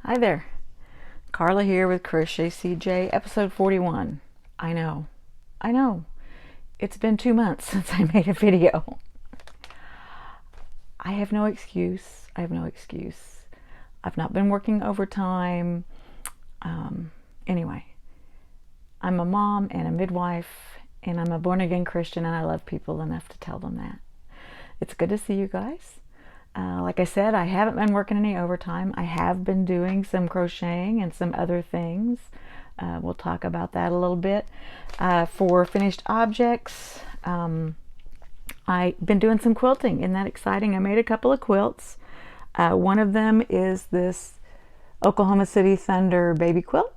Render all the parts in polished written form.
Hi there, Carla here with Crochet CJ, episode 41. I know, it's been 2 months since I made a video. I have no excuse. I've not been working overtime. Anyway, I'm a mom and a midwife, and I'm a born-again Christian, and I love people enough to tell them that. It's good to see you guys. Like I said, I haven't been working any overtime. I have been doing some crocheting and some other things. We'll talk about that a little bit. For finished objects, I've been doing some quilting. Isn't that exciting? I made a couple of quilts. One of them is this Oklahoma City Thunder baby quilt.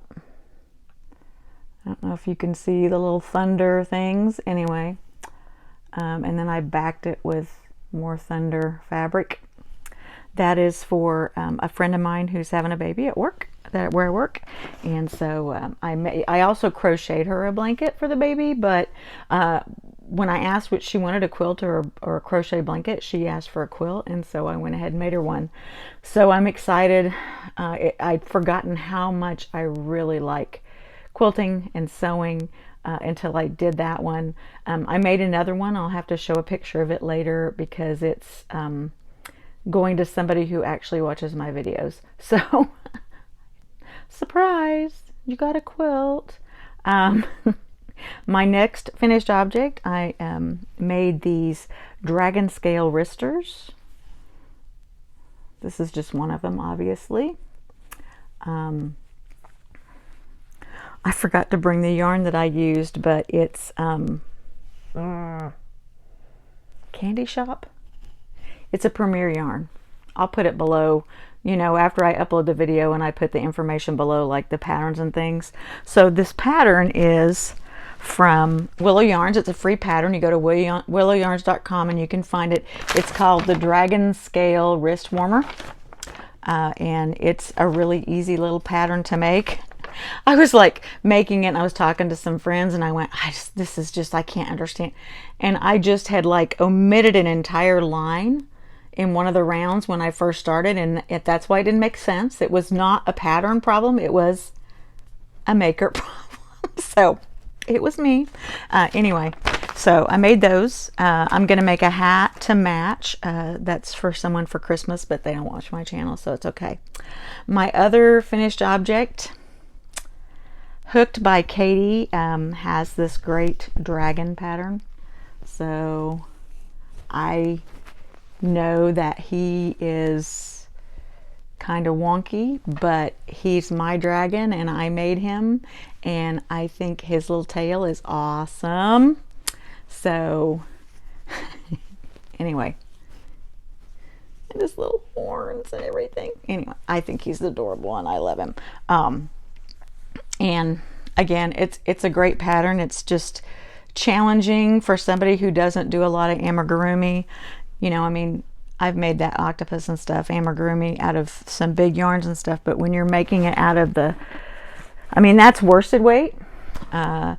I don't know if you can see the little thunder things. Anyway, and then I backed it with more thunder fabric. That is for a friend of mine who's having a baby at work, where I work, and so I also crocheted her a blanket for the baby. But when I asked what she wanted, a quilt or a crochet blanket, she asked for a quilt, and so I went ahead and made her one. So I'm excited. I'd forgotten how much I really like quilting and sewing until I did that one. I made another one. I'll have to show a picture of it later because it's going to somebody who actually watches my videos. So, surprise, you got a quilt. My next finished object, I made these dragon scale wristers. This is just one of them, obviously. I forgot to bring the yarn that I used, but it's Candy Shop. It's a Premier yarn. I'll put it below, after I upload the video, and I put the information below, like the patterns and things. So this pattern is from Willow Yarns. It's a free pattern. You go to willowyarns.com and you can find it. It's called the Dragon Scale Wrist Warmer. And it's a really easy little pattern to make. I was like making it, and I was talking to some friends, and I went, I can't understand. And I just had like omitted an entire line in one of the rounds when I first started, and that's why it didn't make sense. It was not a pattern problem, it was a maker problem. So it was me. Anyway, so I made those. I'm gonna make a hat to match. That's for someone for Christmas, but they don't watch my channel, so it's okay. My other finished object, Hooked by Katie, has this great dragon pattern. So I know that he is kind of wonky, but he's my dragon and I made him, and I think his little tail is awesome. So anyway, and his little horns and everything. Anyway, I think he's adorable and I love him. And again, it's a great pattern. It's just challenging for somebody who doesn't do a lot of amigurumi. I've made that octopus and stuff, amigurumi, out of some big yarns and stuff, but when you're making it out of that's worsted weight. That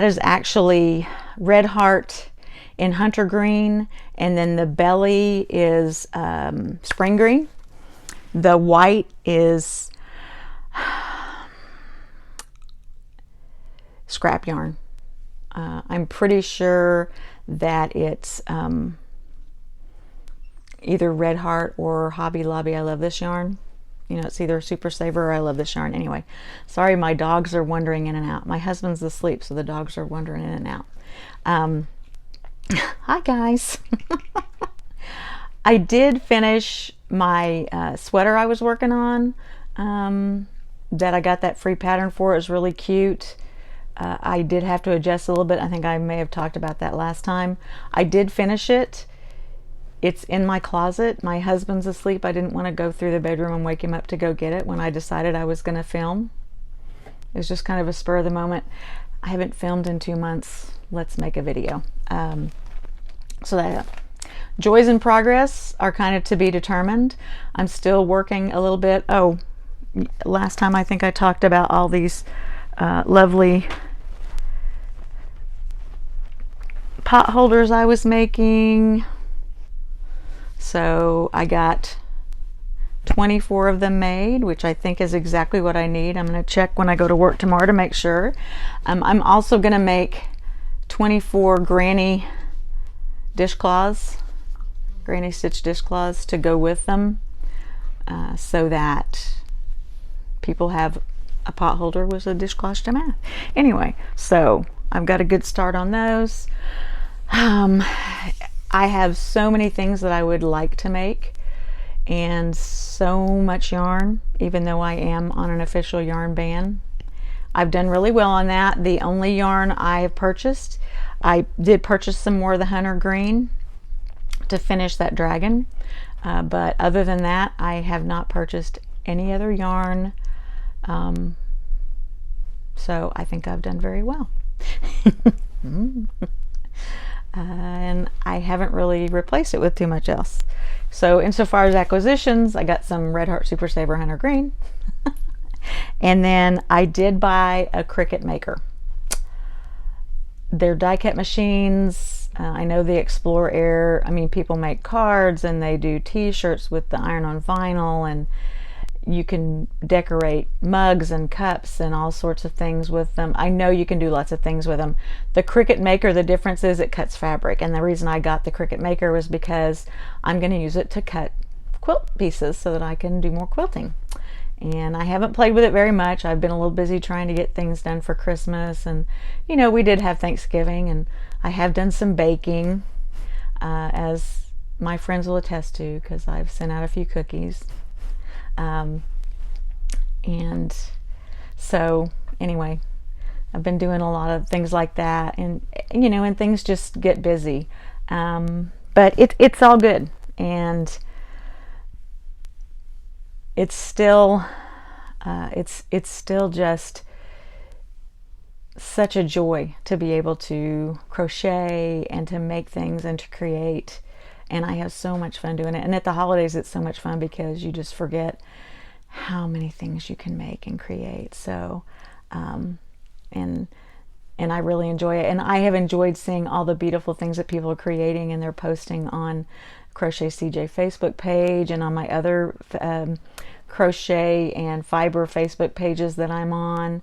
is actually Redheart in hunter green, and then the belly is spring green. The white is scrap yarn. I'm pretty sure that it's either Redheart or Hobby Lobby. I love this yarn. It's either Super Saver or I love this yarn. Anyway, sorry, my dogs are wandering in and out. My husband's asleep, so the dogs are wandering in and out. Hi guys. I did finish my sweater I was working on, that I got that free pattern for. It was really cute. I did have to adjust a little bit. I think I may have talked about that last time. I did finish it. It's in my closet. My husband's asleep. I didn't want to go through the bedroom and wake him up to go get it when I decided I was going to film. It was just kind of a spur of the moment. I haven't filmed in 2 months. Let's make a video. So that joys in progress are kind of to be determined. I'm still working a little bit. Oh, last time I think I talked about all these lovely pot holders I was making. So I got 24 of them made, which I think is exactly what I need. I'm going to check when I go to work tomorrow to make sure. I'm also going to make 24 granny dishcloths, granny stitch dishcloths to go with them, so that people have a pot holder with a dishcloth to match. Anyway, so I've got a good start on those. I have so many things that I would like to make, and so much yarn, even though I am on an official yarn ban. I've done really well on that. The only yarn I have purchased, I did purchase some more of the Hunter Green to finish that dragon, but other than that, I have not purchased any other yarn. So I think I've done very well. And I haven't really replaced it with too much else. So insofar as acquisitions, I got some Redheart Super Saver Hunter Green. And then I did buy a Cricut maker. They're die cut machines. I know the Explorer Air, I mean, people make cards and they do t-shirts with the iron on vinyl, and you can decorate mugs and cups and all sorts of things with them. I know you can do lots of things with them. The Cricut maker, the difference is it cuts fabric, and the reason I got the Cricut maker was because I'm going to use it to cut quilt pieces so that I can do more quilting. And I haven't played with it very much. I've been a little busy trying to get things done for Christmas, and you know, we did have Thanksgiving, and I have done some baking, as my friends will attest to, because I've sent out a few cookies. And so anyway, I've been doing a lot of things like that, and you know, and things just get busy, but it's all good, and it's still just such a joy to be able to crochet and to make things and to create. And I have so much fun doing it. And at the holidays, it's so much fun because you just forget how many things you can make and create. So, and I really enjoy it. And I have enjoyed seeing all the beautiful things that people are creating and they're posting on Crochet CJ Facebook page and on my other crochet and fiber Facebook pages that I'm on.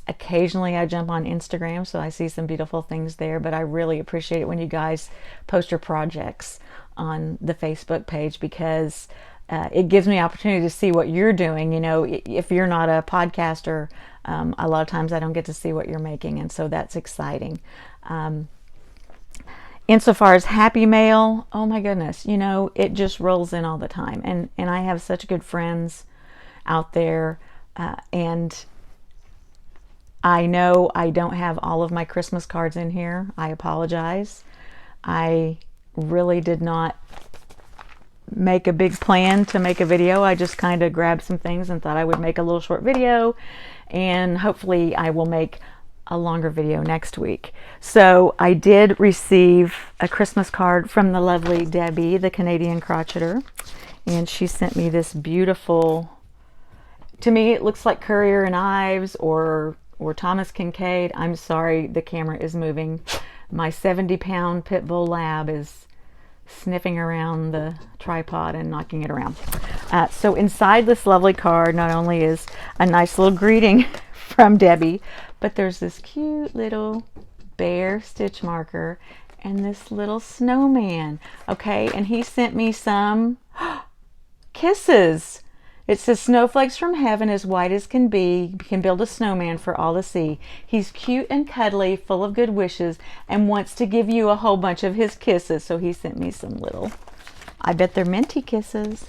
Occasionally I jump on Instagram, so I see some beautiful things there, but I really appreciate it when you guys post your projects on the Facebook page, because it gives me opportunity to see what you're doing. You know, if you're not a podcaster, a lot of times I don't get to see what you're making, and so that's exciting. Insofar as Happy Mail, oh my goodness, you know, it just rolls in all the time, and I have such good friends out there, and I know I don't have all of my Christmas cards in here. I apologize. I really did not make a big plan to make a video. I just kind of grabbed some things and thought I would make a little short video, and hopefully I will make a longer video next week. So I did receive a Christmas card from the lovely Debbie, the Canadian crocheter, and she sent me this beautiful, to me it looks like Currier and Ives or Thomas Kincaid. I'm sorry, the camera is moving. My 70-pound pit bull lab is sniffing around the tripod and knocking it around. So inside this lovely card not only is a nice little greeting from Debbie, but there's this cute little bear stitch marker and this little snowman. Okay, and he sent me some kisses. It says, snowflakes from heaven as white as can be, can build a snowman for all to see. He's cute and cuddly, full of good wishes, and wants to give you a whole bunch of his kisses. So he sent me some little, I bet they're minty kisses.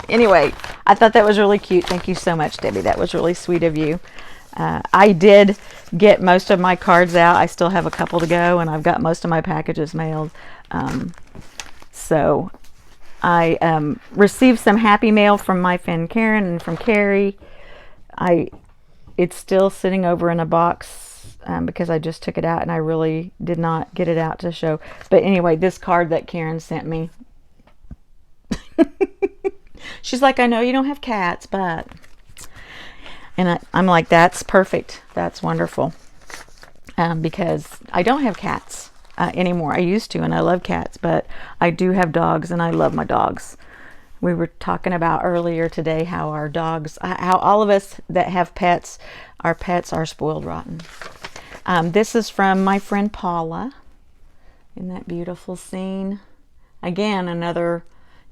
Anyway, I thought that was really cute. Thank you so much, Debbie. That was really sweet of you. I did get most of my cards out. I still have a couple to go, and I've got most of my packages mailed. So I received some happy mail from my friend Karen and from Carrie. It's still sitting over in a box because I just took it out and I really did not get it out to show. But anyway, this card that Karen sent me. She's like, I know you don't have cats, but... And I'm like, that's perfect. That's wonderful. Because I don't have cats anymore. I used to, and I love cats, but I do have dogs, and I love my dogs. We were talking about earlier today how our dogs, how all of us that have pets, our pets are spoiled rotten. This is from my friend Paula. Isn't that beautiful scene? Again, another,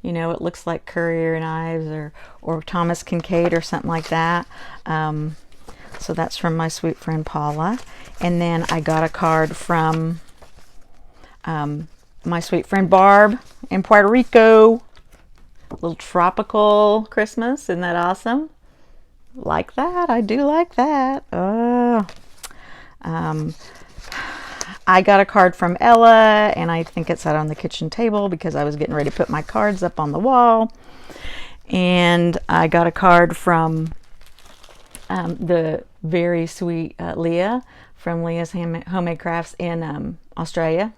you know, it looks like Currier Knives or Thomas Kincaid or something like that. So that's from my sweet friend Paula. And then I got a card from my sweet friend Barb in Puerto Rico. A little tropical Christmas. Isn't that awesome? Like that. I do like that. Oh. I got a card from Ella, and I think it sat on the kitchen table because I was getting ready to put my cards up on the wall. And I got a card from the very sweet Leah from Leah's Homemade Crafts in Australia.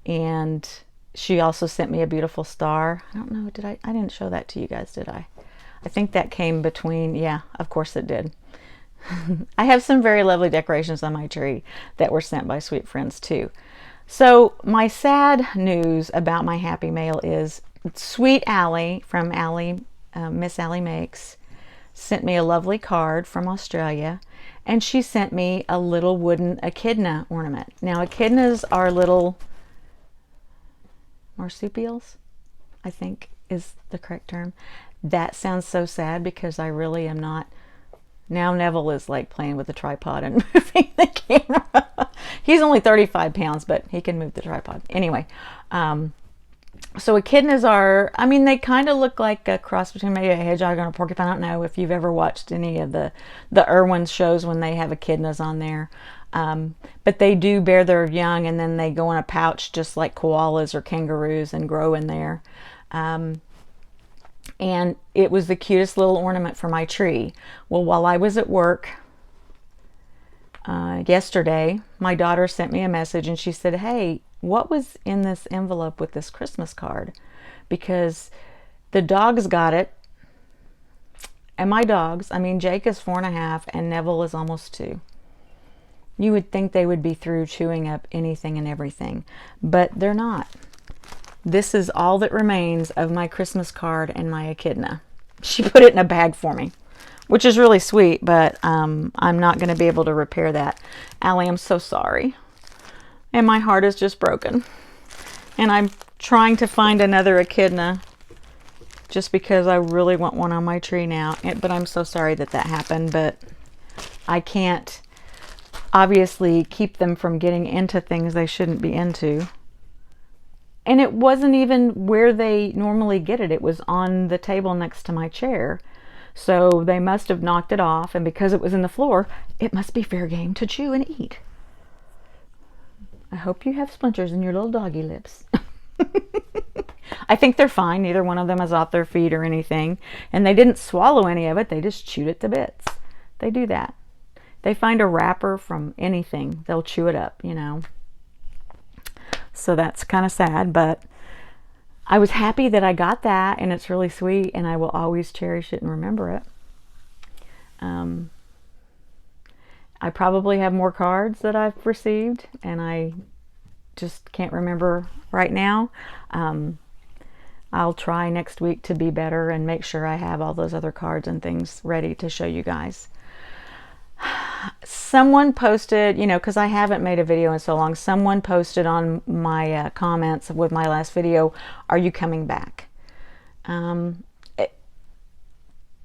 And she also sent me a beautiful star. I don't know, I didn't show that to you guys, did I? I think that came between, yeah, of course it did. I have some very lovely decorations on my tree that were sent by sweet friends too. So my sad news about my happy mail is sweet Allie from Miss Allie Makes sent me a lovely card from Australia, and she sent me a little wooden echidna ornament. Now echidnas are little marsupials, I think is the correct term. That sounds so sad because I really am not. Now Neville is like playing with the tripod and moving the camera. He's only 35 pounds, but he can move the tripod. Anyway, so echidnas are, I mean, they kind of look like a cross between maybe a hedgehog and a porcupine. I don't know if you've ever watched any of the Irwin shows when they have echidnas on there. But they do bear their young and then they go in a pouch just like koalas or kangaroos and grow in there. And it was the cutest little ornament for my tree. Well, while I was at work yesterday, my daughter sent me a message and she said, hey, what was in this envelope with this Christmas card? Because the dogs got it. And my dogs, I mean, Jake is 4.5 and Neville is almost 2. You would think they would be through chewing up anything and everything, but they're not. This is all that remains of my Christmas card and my echidna. She put it in a bag for me, which is really sweet, but I'm not going to be able to repair that. Allie, I'm so sorry. And my heart is just broken. And I'm trying to find another echidna just because I really want one on my tree now. But I'm so sorry that that happened, but I can't obviously keep them from getting into things they shouldn't be into. And it wasn't even where they normally get it. It was on the table next to my chair. So they must have knocked it off. And because it was in the floor, it must be fair game to chew and eat. I hope you have splinters in your little doggy lips. I think they're fine. Neither one of them is off their feet or anything. And they didn't swallow any of it. They just chewed it to bits. They do that. They find a wrapper from anything. They'll chew it up, you know. So that's kind of sad, but I was happy that I got that, and it's really sweet, and I will always cherish it and remember it. I probably have more cards that I've received, and I just can't remember right now. I'll try next week to be better and make sure I have all those other cards and things ready to show you guys. Someone posted, you know, because I haven't made a video in so long, someone posted on my comments with my last video, are you coming back? You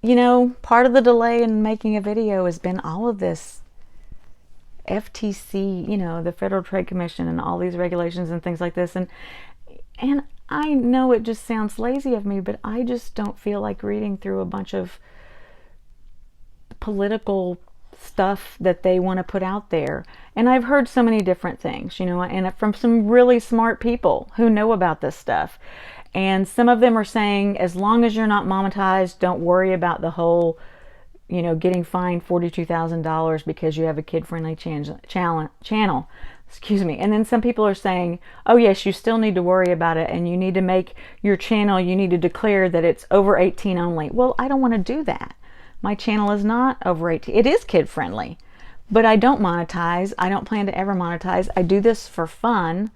know, part of the delay in making a video has been all of this FTC, you know, the Federal Trade Commission and all these regulations and things like this. And I know it just sounds lazy of me, but I just don't feel like reading through a bunch of political stuff that they want to put out there. And I've heard so many different things, you know, and from some really smart people who know about this stuff. And some of them are saying, as long as you're not monetized, don't worry about the whole, you know, getting fined $42,000 because you have a kid-friendly channel. Excuse me. And then some people are saying, oh yes, you still need to worry about it, and you need to make your channel, you need to declare that it's over 18 only. Well, I don't want to do that. My channel is not over 18. It is kid friendly, but I don't monetize. I don't plan to ever monetize. I do this for fun.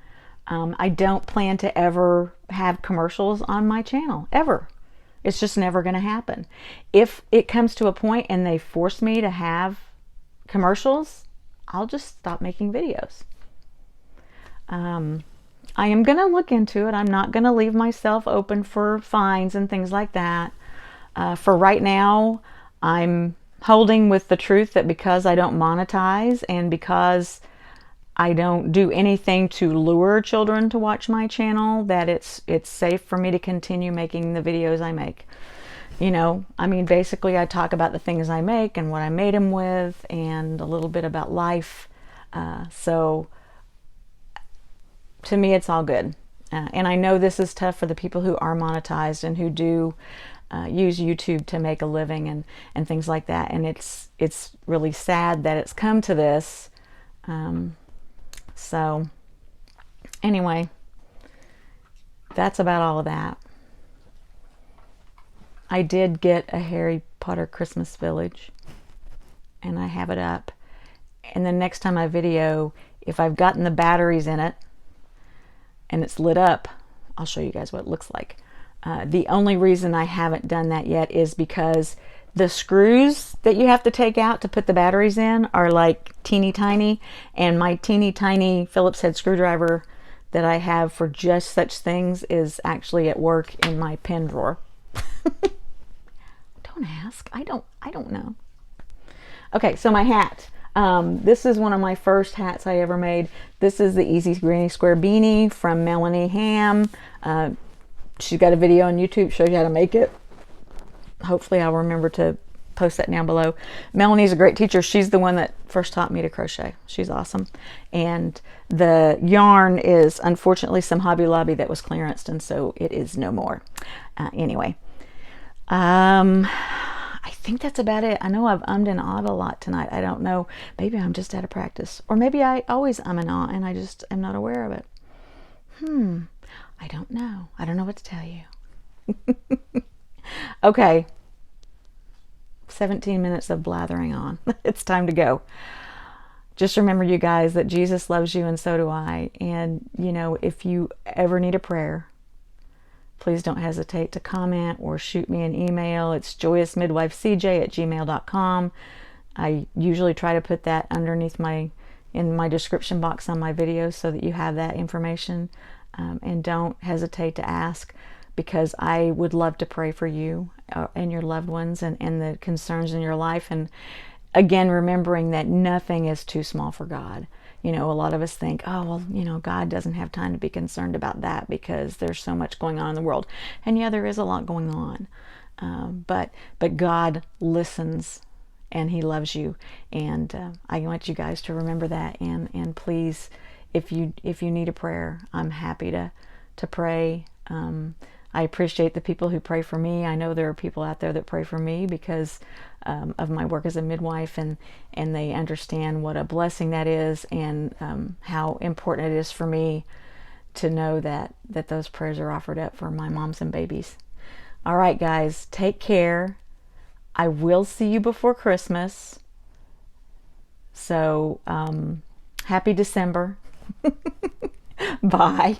I don't plan to ever have commercials on my channel, ever. It's just never going to happen. If it comes to a point and they force me to have commercials, I'll just stop making videos. I am going to look into it. I'm not going to leave myself open for fines and things like that. For right now, I'm holding with the truth that because I don't monetize and because I don't do anything to lure children to watch my channel, that it's safe for me to continue making the videos I make. You know, I mean, basically I talk about the things I make and what I made them with and a little bit about life. So to me, it's all good. And I know this is tough for the people who are monetized and who do use YouTube to make a living and things like that. And it's really sad that it's come to this. So anyway, that's about all of that. I did get a Harry Potter Christmas Village and I have it up. And the next time I video, if I've gotten the batteries in it and it's lit up, I'll show you guys what it looks like. The only reason I haven't done that yet is because the screws that you have to take out to put the batteries in are like teeny tiny, and my teeny tiny Phillips head screwdriver that I have for just such things is actually at work in my pen drawer. Don't ask. I don't know. Okay, so my hat. This is one of my first hats I ever made. This is the Easy Granny Square Beanie from Melanie Ham. She's got a video on YouTube, shows you how to make it. Hopefully I'll remember to post that down below. Melanie's a great teacher. She's the one that first taught me to crochet. She's awesome. And the yarn is unfortunately some Hobby Lobby that was clearanced, and so it is no more. Anyway, I think that's about it. I know I've ummed and ahhed a lot tonight. I don't know. Maybe I'm just out of practice. Or maybe I always and ah and I just am not aware of it. I don't know. I don't know what to tell you. Okay. 17 minutes of blathering on. It's time to go. Just remember, you guys, that Jesus loves you and so do I. And, you know, if you ever need a prayer, please don't hesitate to comment or shoot me an email. It's joyousmidwifecj@gmail.com. I usually try to put that underneath in my description box on my videos so that you have that information. And don't hesitate to ask, because I would love to pray for you and your loved ones and the concerns in your life. And again, remembering that nothing is too small for God. You know, a lot of us think, oh, well, you know, God doesn't have time to be concerned about that because there's so much going on in the world. And yeah, there is a lot going on. But God listens and he loves you. And I want you guys to remember that. And please, if you need a prayer, I'm happy to pray. I appreciate the people who pray for me. I know there are people out there that pray for me because of my work as a midwife, and they understand what a blessing that is, and how important it is for me to know that those prayers are offered up for my moms and babies. All right, guys, take care. I will see you before Christmas. So happy December. Bye.